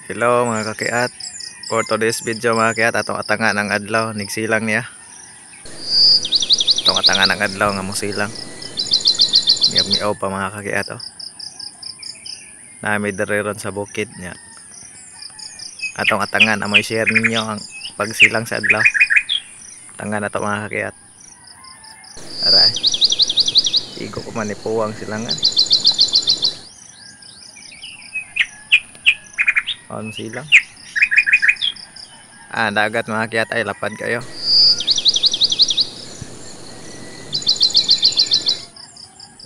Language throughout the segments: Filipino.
Hello mga kakiat. For today's video mga kakiat, atong atangan ang adlaw, nigsilang niya. Atong atangan ang adlaw nga musilang. Miyaw pa mga kakiat oh. Nami diriron sa bukid niya. Atong atangan amoy share ninyo ang pagsilang sa adlaw. Tangan ato mga kakiat. Aray. Igo ko man ipuwang silangan. On silang. Dagat mga kakiat ay lapad kayo.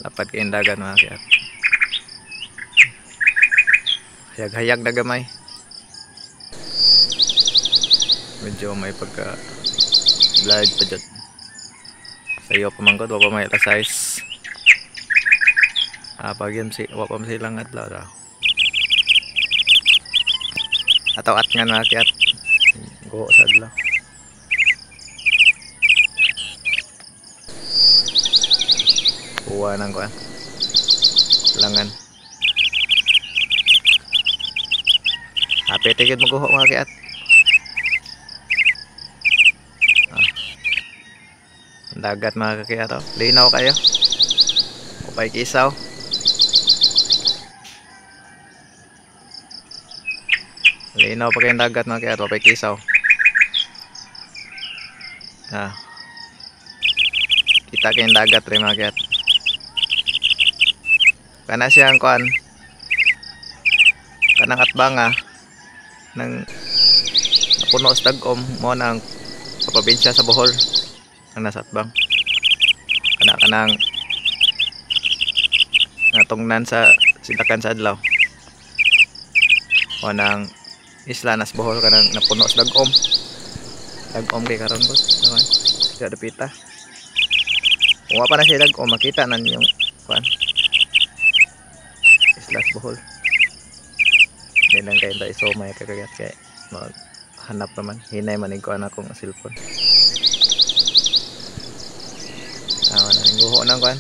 Lapad kayong dagat mga kakiat. Hayag-hayag na gamay. Medyo may pagka blood pa dyan. Sayo pa manggod, wapa may size. Pag yun wapa silang adlaw raw. Ataw at nga nakiat. Go sa adlaw. Kuha ng kuha. Langan. Happy tigid maguho mga kiat. Dagat mga kakiat oh. Linaw kayo. Upay kisaw. Linaw pa kayong dagat mga kakiat. Upay kisaw. Kita kayong dagat rin mga kakiat. Kana siyang kuan. Kanang atbanga ng napuno sa tag-om mo ng probinsya sa Bohol ang nasa atbang. Kanang natungnan sa silakan sa adlaw o ng isla nas Bohol kanang napuno sa dagom kay karon ko naman sa dapita kung pa na siya dagom makita na yung kuan isla sa Bohol. Hindi lang kayo tayo so may kagagat kaya maghanap naman hinay manig ko anak kong cellphone. Guho ng kuan.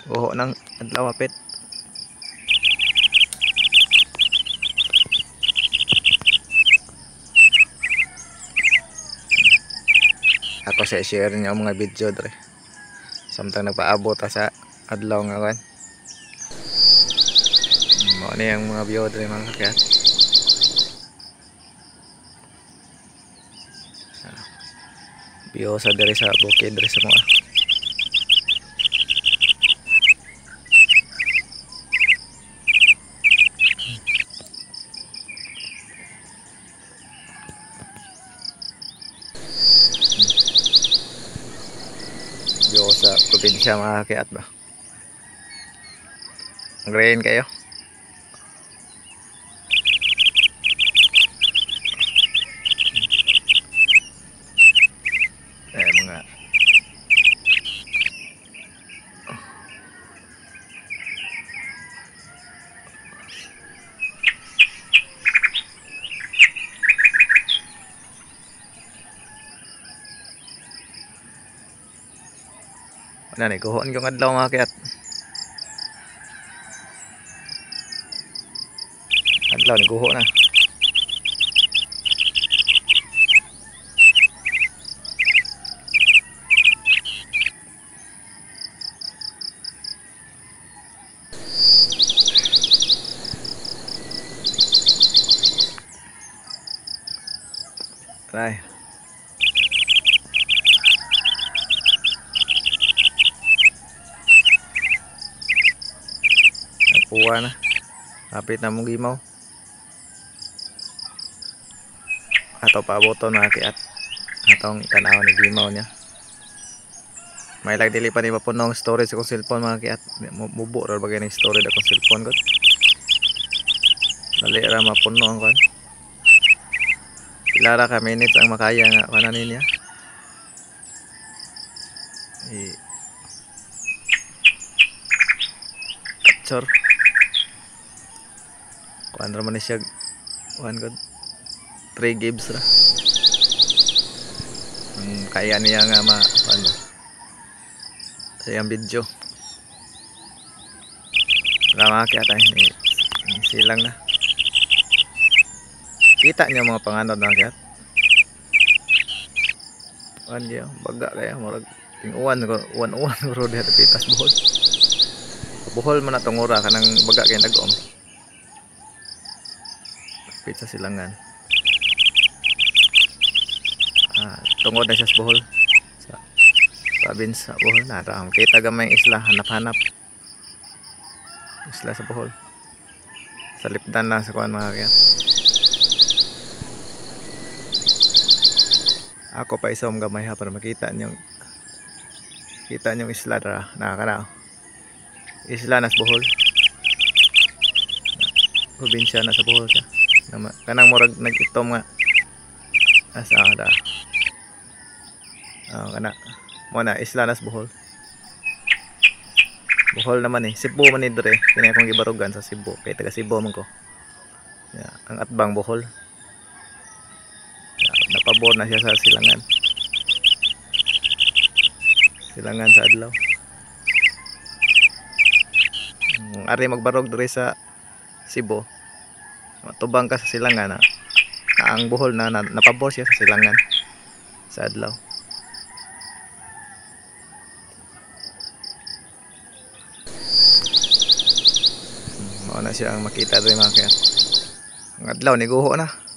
Guho ng adlaw apit. Ako sa share niyo mga video dre. Samtang nagpaabot sa adlaw nga kuan. Mo ni ang mga view dre mga kakiat. View sa dere sa bukid dere sa mga view sa probinsya mga kakiat ba. Green kayo. Mga wala na ikuhon yung adlaw mga kakiat. Adlaw niguho na. Aray. Nagpuwa na. Kapit na mong gimaw. Ato paaboton mga kiat. Atong tanaw ni gimaw niya. May lag dili pa ni mapunong storage akong cellphone mga kiat. Mubo ra bagay ng storage akong cellphone ko. Dali ra mapuno ang kuan. Pila ra ka minutes ang makaya nga kanan niya. Capture. Kuan ra man ni siya kuan god 3 gigs ra. Kaya niya nga kuan ba. Sa yung video. Salamat kaya tayo. Silang na. Kita niyo mga panganod na kaya. Kan dia baga kaya murag ting-uwan ko, uwan-uwan ko diha pitas Bohol. Bohol man atong ora kanang baga kay dagom. Pizza Silangan. Tungod na siya sa Bohol. Sa province sa Bohol na ra. Kita gamay isla hanap-hanap. Isla sa Bohol. Sa lipdan na sa kuan mga kaya. Ako pa isom gamay ha para makita niyo. Kita niyo isla ra na kana. Isla na sa Bohol. Probinsya na sa Bohol siya. Kanang murag nag-itom nga. Asa da. Kana mo na isla na sa Bohol. Bohol naman eh. Cebu man ni dire. Kini akong gibarugan sa Cebu. Kay taga Cebu man ko. Yeah, ang atbang Bohol. Napabor na siya sa Silangan. Silangan sa adlaw. Ari magbarog dire sa Cebu. Matubang ka sa Silangan na ang Bohol na napabor siya sa Silangan sa adlaw. Mao na siya ang makita dire mga kaya. Ang adlaw ni guho na.